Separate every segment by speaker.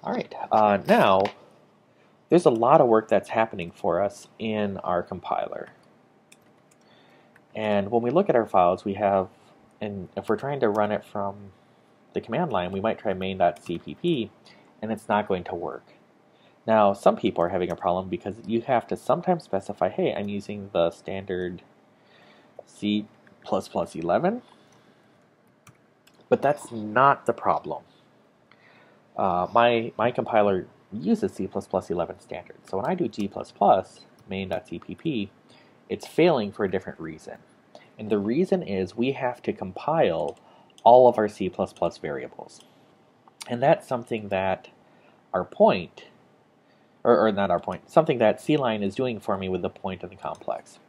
Speaker 1: All right, now there's a lot of work that's happening for us in our compiler. And when we look at our files, we have, and if we're trying to run it from the command line, we might try main.cpp, and it's not going to work. Now, some people are having a problem because you have to sometimes specify, hey, I'm using the standard C++11, but that's not the problem. My compiler uses C++11 standard. So when I do G++ main.cpp, it's failing for a different reason. And the reason is we have to compile all of our C++ variables. And that's something that our point, or not our point, something that cline is doing for me with the point and the complex.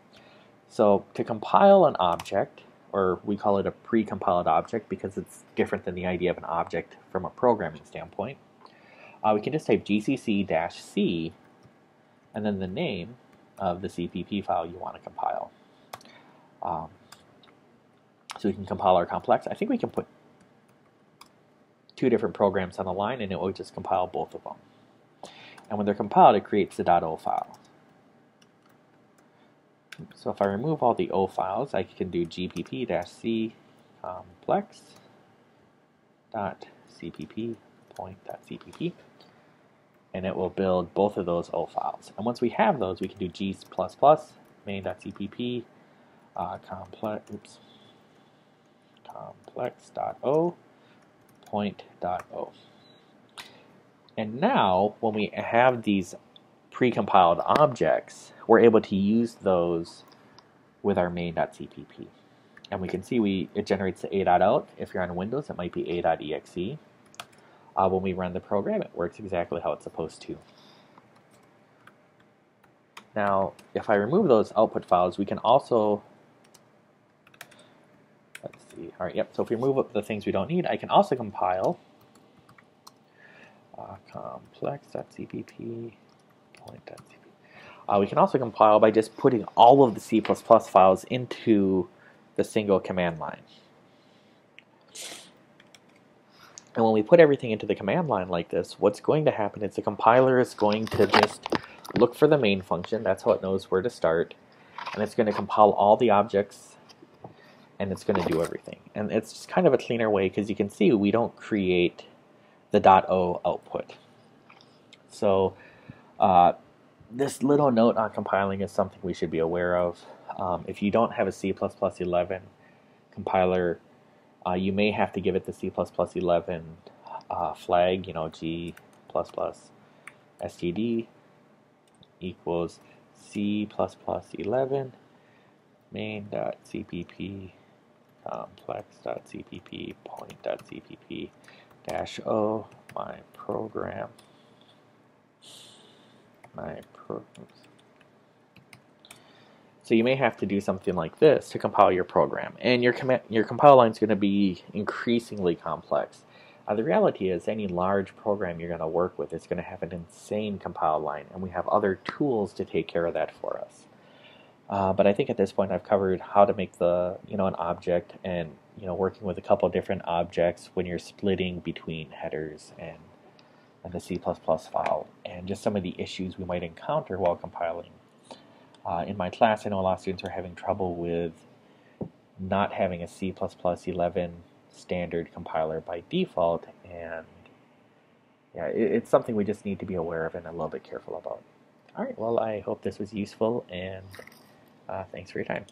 Speaker 1: So to compile an object, or we call it a pre-compiled object because it's different than the idea of an object from a programming standpoint, we can just type gcc-c and then the name of the CPP file you want to compile. So we can compile our complex. I think we can put two different programs on the line and it will just compile both of them. And when they're compiled, it creates the .o file. So if I remove all the O files, I can do gpp-c complex.cpp point.cpp, and it will build both of those O files. And once we have those, we can do g++ main.cpp complex.o point.o. And now, when we have these pre-compiled objects, we're able to use those with our main.cpp. And we can see it generates the a.out. If you're on Windows, it might be a.exe. When we run the program, it works exactly how it's supposed to. Now, if I remove those output files, we can also, let's see, all right, yep, so if we remove the things we don't need, I can also compile complex.cpp point.cpp. We can also compile by just putting all of the C++ files into the single command line. And when we put everything into the command line like this, what's going to happen is the compiler is going to just look for the main function. That's how it knows where to start. And it's going to compile all the objects, and it's going to do everything. And it's just kind of a cleaner way because you can see we don't create the .o output. So this little note on compiling is something we should be aware of. If you don't have a C++11 compiler, you may have to give it the C++11 flag, G++ std equals C++11 main.cpp complex.cpp point.cpp -o So you may have to do something like this to compile your program, and your compile line is going to be increasingly complex. The reality is any large program you're going to work with is going to have an insane compile line, and we have other tools to take care of that for us. But I think at this point I've covered how to make an object, and working with a couple different objects when you're splitting between headers and the C++ file, and just some of the issues we might encounter while compiling. In my class, I know a lot of students are having trouble with not having a C++11 standard compiler by default, and yeah, it's something we just need to be aware of and a little bit careful about. All right, well, I hope this was useful, and thanks for your time.